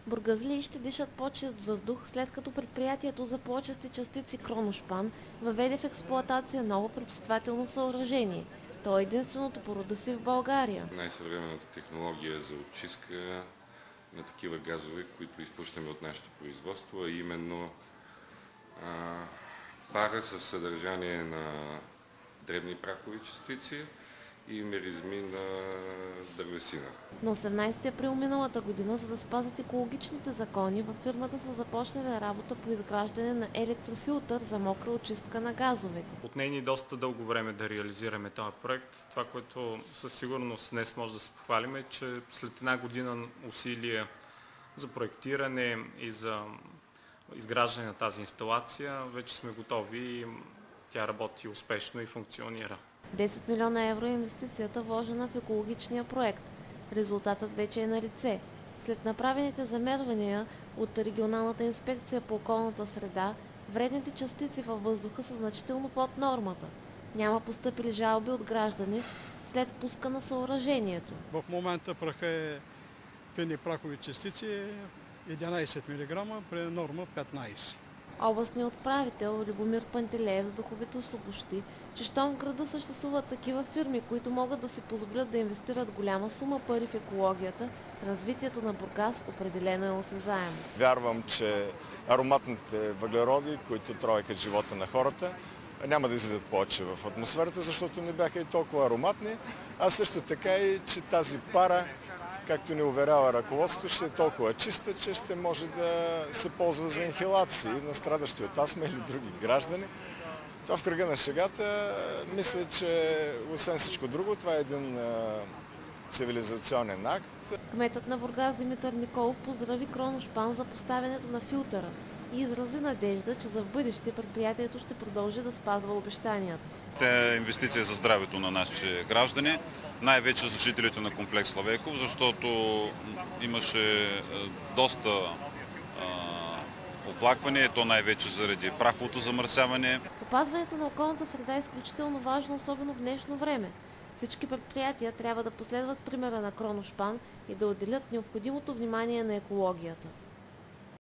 Бургазлии ще дишат по-чист въздух, след като предприятието за по-чисти частици Кроношпан въведе в експлоатация ново пречиствателно съоръжение. То е единственото по рода си в България. Най-съвременната технология за очистка на такива газове, които изпущаме от нашето производство, а именно пара със съдържание на дребни прахови частици и миризми на дървесина. На 18 април миналата година, за да спазят екологичните закони, във фирмата са започнали работа по изграждане на електрофилтър за мокра очистка на газовете. Отне ни доста дълго време да реализираме този проект. Това, което със сигурност днес може да се похвалим, е, че след една година усилия за проектиране и за изграждане на тази инсталация вече сме готови и тя работи успешно и функционира. 10 милиона евро е инвестицията, вложена в екологичния проект. Резултатът вече е на лице. След направените замервания от регионалната инспекция по околната среда, вредните частици във въздуха са значително под нормата. Няма постъпили жалби от граждани след пуска на съоръжението. В момента праха е фини прахови частици 11 мг при норма 15. Областният управител Любомир Пантелеев с духовито съобщи, че щом в града съществуват такива фирми, които могат да си позволят да инвестират голяма сума пари в екологията, развитието на Бургас определено е осезаемо. Вярвам, че ароматните въглероди, които тровеха живота на хората, няма да излизат повече в атмосферата, защото не бяха и толкова ароматни, а също така и, че тази пара, както ни уверява ръководството, ще е толкова чиста, че ще може да се ползва за инхилации на страдащи от астма или други граждани. Това в кръга на шегата, мисля, че освен всичко друго, това е един цивилизационен акт. Кметът на Бургас Димитър Николов поздрави Кроношпан за поставянето на филтъра и изрази надежда, че за в бъдеще предприятието ще продължи да спазва обещанията си. Те инвестиция за здравето на нашите граждани, най-вече за жителите на комплекс Славейков, защото имаше доста оплакване, то най-вече заради праховото замърсяване. Опазването на околната среда е изключително важно, особено в днешно време. Всички предприятия трябва да последват примера на Кроношпан и да отделят необходимото внимание на екологията.